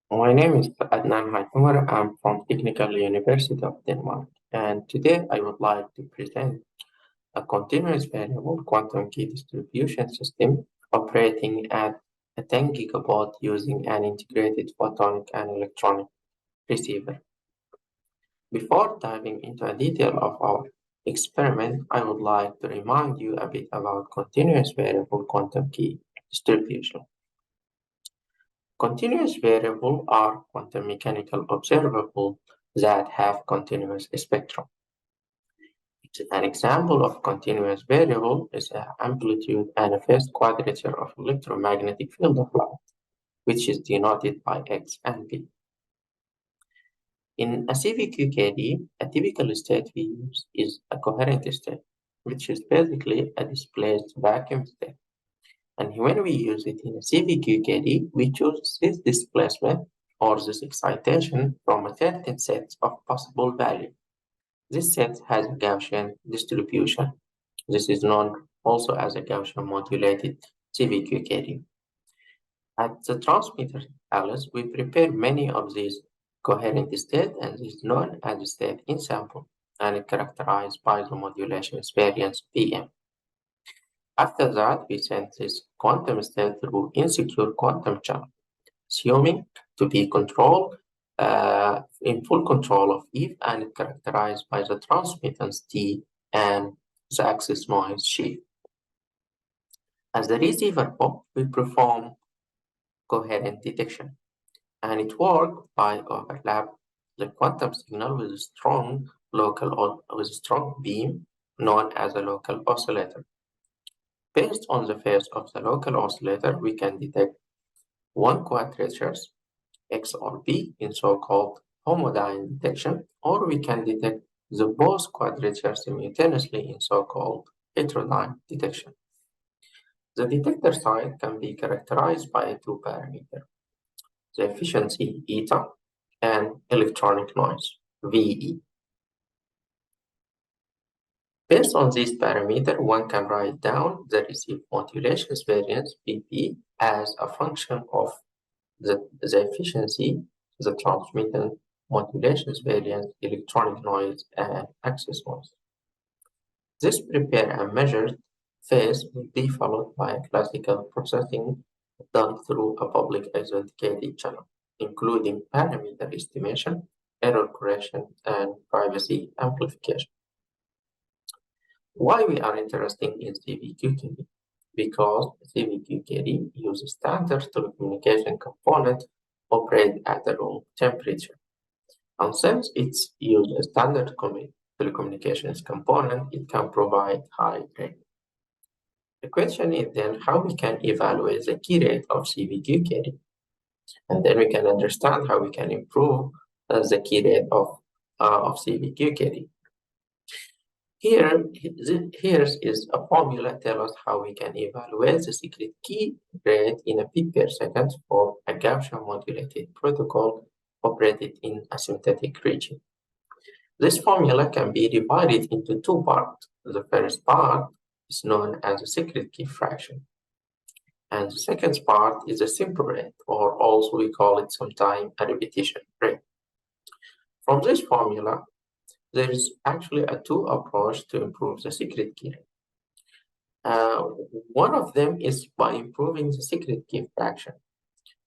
My name is Adnan Hajomer. I'm from Technical University of Denmark, and today I would like to present a continuous variable quantum key distribution system operating at a 10 gigabaud using an integrated photonic and electronic receiver. Before diving into the detail of our experiment, I would like to remind you a bit about continuous variable quantum key distribution. Continuous variables are quantum mechanical observables that have continuous spectrum. An example of continuous variable is the amplitude and a phase quadrature of electromagnetic field of light, which is denoted by X and B. In a CVQKD, a typical state we use is a coherent state, which is basically a displaced vacuum state. And when we use it in a CVQKD, we choose this displacement or this excitation from a certain set of possible values. This set has a Gaussian distribution. This is known also as a Gaussian modulated CVQKD. At the transmitter Alice, we prepare many of these coherent states, and this is known as the state in sample, and it characterized by the modulation variance Pm. After that, we send this quantum state through insecure quantum channel, assuming to be controlled in full control of Eve and characterized by the transmittance T and the axis noise sheaf. As the receiver pop, we perform coherent detection, and it works by overlap the quantum signal with a strong beam known as a local oscillator. Based on the phase of the local oscillator, we can detect one quadratures, X or B, in so-called homodyne detection, or we can detect the both quadratures simultaneously in so-called heterodyne detection. The detector site can be characterized by two parameters, the efficiency eta and electronic noise, VE. Based on this parameter, one can write down the received modulations variance, PP, as a function of the efficiency, the transmitted modulations variance, electronic noise, and axis noise. This prepared and measured phase will be followed by a classical processing done through a public authenticated channel, including parameter estimation, error correction, and privacy amplification. Why we are interested in CVQKD? Because CVQKD uses standard telecommunication component operate at the room temperature. And since it's used a standard telecommunications component, it can provide high rate. The question is then how we can evaluate the key rate of CVQKD. And then we can understand how we can improve the key rate of CVQKD. Here is a formula tell us how we can evaluate the secret key rate in a bit per second for a Gaussian modulated protocol operated in a synthetic region. This formula can be divided into two parts. The first part is known as a secret key fraction. And the second part is a simple rate, or also we call it sometimes a repetition rate. From this formula, there is actually a two approach to improve the secret key rate. One of them is by improving the secret key fraction,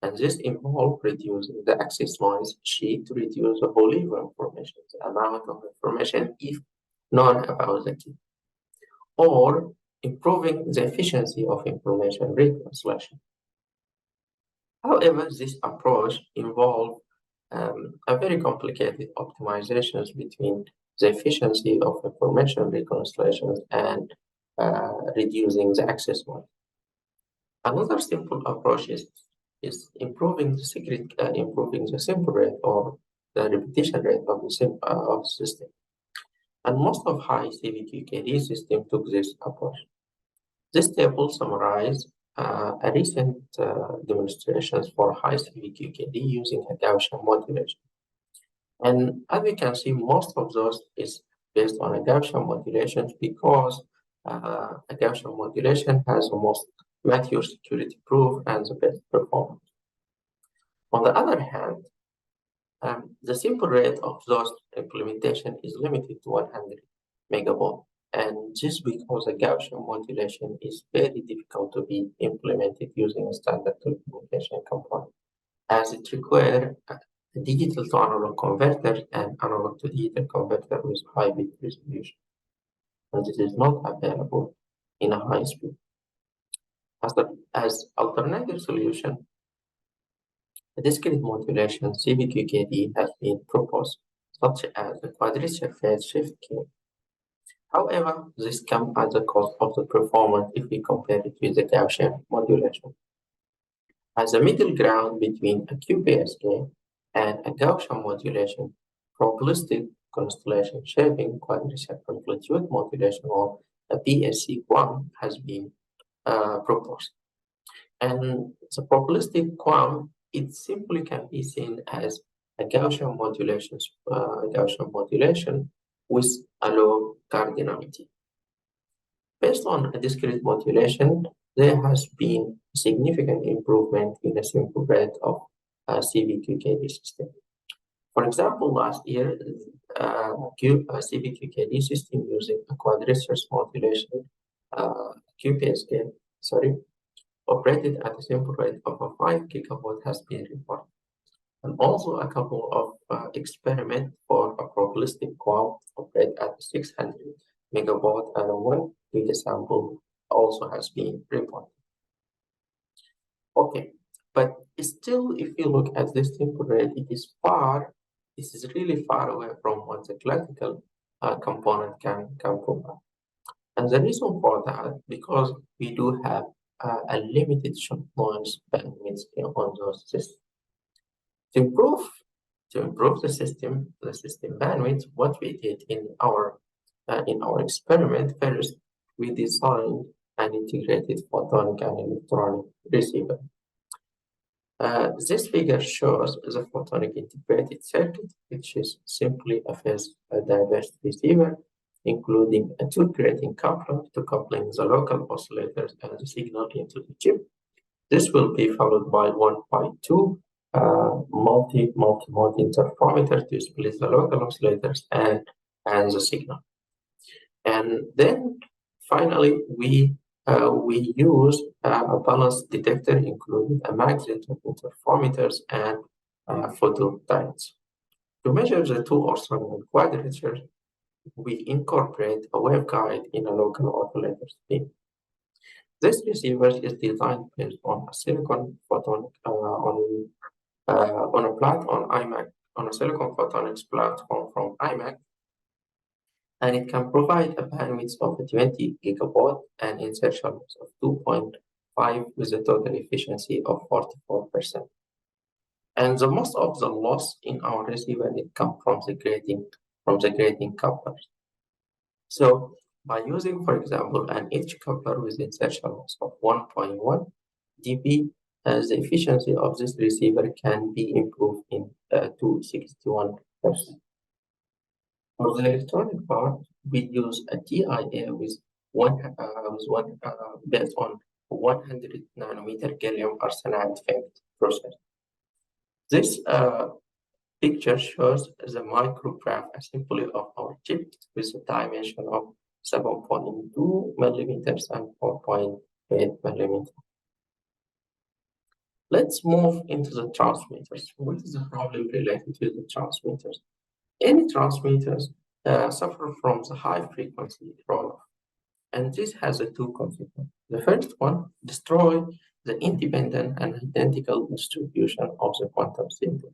and this involves reducing the axis noise sheet to reduce the volume of information, the amount of information if known about the key, or improving the efficiency of information retranslation. However, this approach involves a very complicated optimizations between the efficiency of information retranslations and reducing the access noise. Another simple approach is improving the simple rate or the repetition rate of the system. And most of high CVQKD system took this approach. This table summarizes a recent demonstrations for high CVQKD using a Gaussian modulation. And as we can see, most of those is based on a Gaussian modulation because a Gaussian modulation has the most mature security proof and the best performance. On the other hand, the simple rate of those implementation is limited to 100 megabaud, and just because a Gaussian modulation is very difficult to be implemented using a standard telecommunication component, as it requires a digital to analog converter and analog to digital converter with high bit resolution, and this is not available in a high speed. As alternative solution, a discrete modulation CBQKD has been proposed, such as the quadrature phase shift key. However, this comes at the cost of the performance if we compare it with the Gaussian modulation. As a middle ground between a QPSK and a Gaussian modulation, probabilistic constellation shaping quadrature amplitude modulation, or a PSC-QAM, has been proposed. And the probabilistic QAM, it simply can be seen as a Gaussian modulation with a low cardinality. Based on a discrete modulation, there has been significant improvement in the simple rate of CBQKD system. For example, last year, CBQKD system using a quadrature modulation QPSK, operated at a simple rate of 5 gigabaud has been reported. And also a couple of experiments for a probabilistic QAM operate at 600 megabaud and a 1 gigasample also has been reported. Okay, but still, if you look at this simple rate, this is really far away from what the classical component can provide. And the reason for that, because we do have a limited short noise bandwidth on those systems. To improve the system bandwidth, what we did in our experiment, first we designed an integrated photonic and electronic receiver. This figure shows the photonic integrated circuit, which is simply a phase diverse receiver, including a two grating coupler to coupling the local oscillators and the signal into the chip. This will be followed by 1.2 multi-mode interferometer to split the local oscillators and the signal. And then finally, we use a balance detector, including a magnet of interferometers and photodiodes. To measure the two orthogonal quadratures, we incorporate a waveguide in a local oscillator beam. This receiver is designed based on a silicon photonic on a silicon photonics platform from IMAC, and it can provide a bandwidth of 20 gigabaud and insertion loss of 2.5 with a total efficiency of 44%. And the most of the loss in our receiver it comes from the grating couplers. So by using, for example, an edge coupler with insertion loss of 1.1 dB, the efficiency of this receiver can be improved to 61%. For the electronic part, we use a TIA based on 100 nanometer gallium arsenide FET process. This picture shows the micrograph assembly of our chip with a dimension of 7.2 millimeters and 4.8 millimeters. Let's move into the transmitters. What is the problem related to the transmitters? Any transmitters suffer from the high frequency roll-off, and this has two consequences. The first one, destroy the independent and identical distribution of the quantum symbol,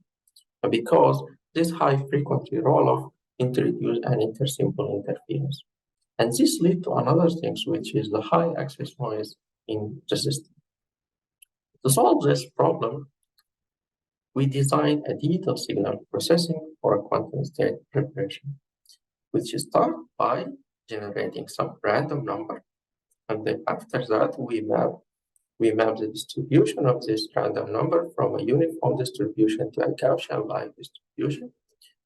because this high frequency roll-off introduces an intersymbol interference. And this leads to another thing, which is the high access noise in the system. To solve this problem, we designed a digital signal processing for a quantum state preparation, which starts by generating some random number. And then after that, we map the distribution of this random number from a uniform distribution to a Gaussian-like distribution.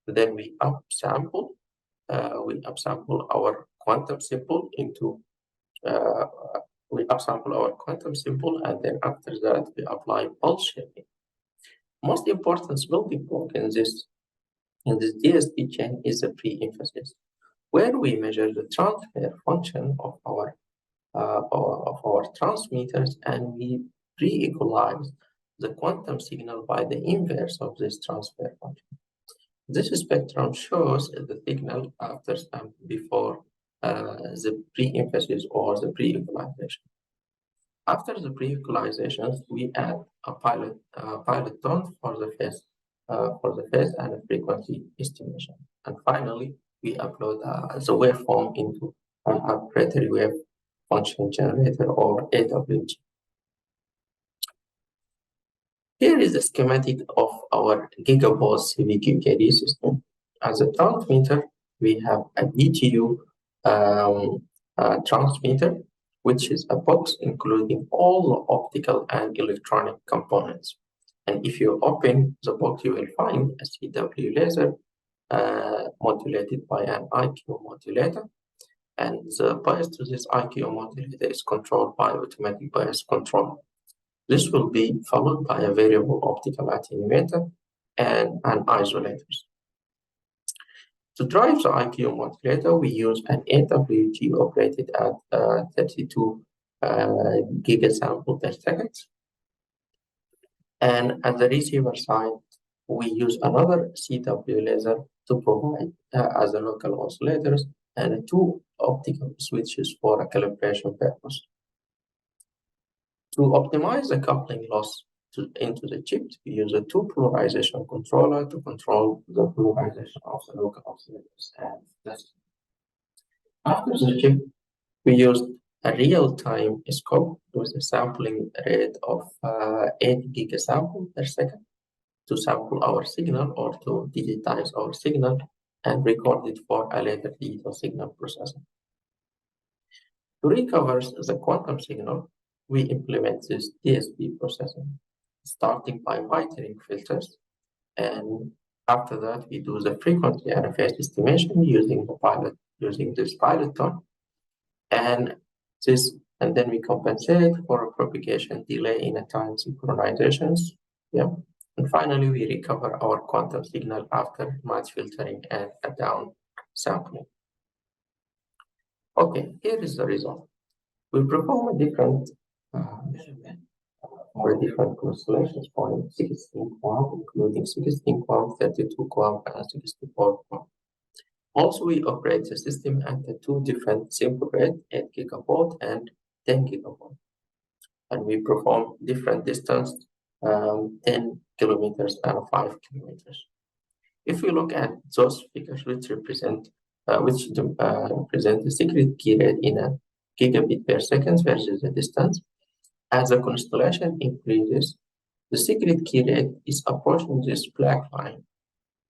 Then we upsample our quantum symbol into and then after that we apply pulse shaping. Most important building block in this DSP chain is the pre-emphasis, where we measure the transfer function of our transmitters, and we pre-equalize the quantum signal by the inverse of this transfer function. This spectrum shows the signal after and before the pre-emphasis or the pre-equalization. After the pre-equalizations, we add a pilot tone for the phase and a frequency estimation. And finally, we upload the waveform into an arbitrary wave function generator or AWG. Here is a schematic of our GBaud CVQKD system. As a transmitter, we have a BTU transmitter, which is a box including all optical and electronic components. And if you open the box, you will find a CW laser modulated by an IQ modulator. And the bias to this IQ modulator is controlled by automatic bias control. This will be followed by a variable optical attenuator and an isolator. To drive the IQ modulator, we use an AWG operated at 32 gigasample per second. And at the receiver side, we use another CW laser to provide as a local oscillators and two optical switches for a calibration purpose. To optimize the coupling loss into the chip, we use a two-polarization controller to control the polarization of the local oscillators and test. After the chip, we used a real-time scope with a sampling rate of 8 gigasample per second to sample our signal or to digitize our signal and record it for a later digital signal processing. To recover the quantum signal, we implement this DSP processing, starting by whitening filters, and after that we do the frequency and phase estimation using this pilot tone, and then we compensate for a propagation delay in a time synchronizations. Yeah. And finally, we recover our quantum signal after match filtering and a down sampling. Okay, here is the result. We perform a different measurement for different constellations for 16 QAM, including 16 QAM, 32 QAM, and 64 QAM. Also, we operate the system at the two different simple rates, 8 GBaud and 10 GBaud. And we perform different distance, 10 kilometers and 5 kilometers. If we look at those figures which represent the secret key rate in a gigabit per second versus the distance, as the constellation increases, the secret key rate is approaching this black line,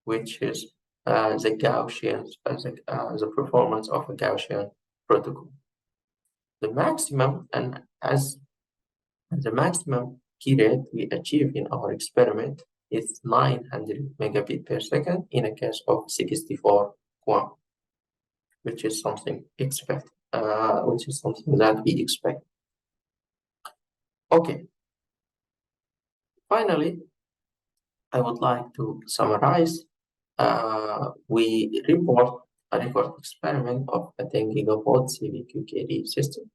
which is the Gaussian, the performance of a Gaussian protocol. The maximum key rate we achieve in our experiment is 900 megabit per second in a case of 64 QAM, which is something that we expect. Okay. Finally, I would like to summarize. We report a record experiment of a 10 GBaud CVQKD system,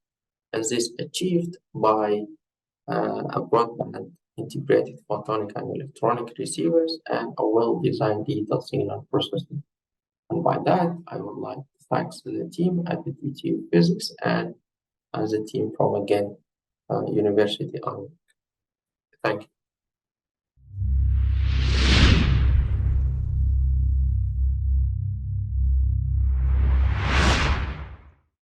and this achieved by a broadband integrated photonic and electronic receivers and a well-designed digital signal processing. And by that, I would like to thank the team at the DTU Physics and the team from, again, University of. Thank you.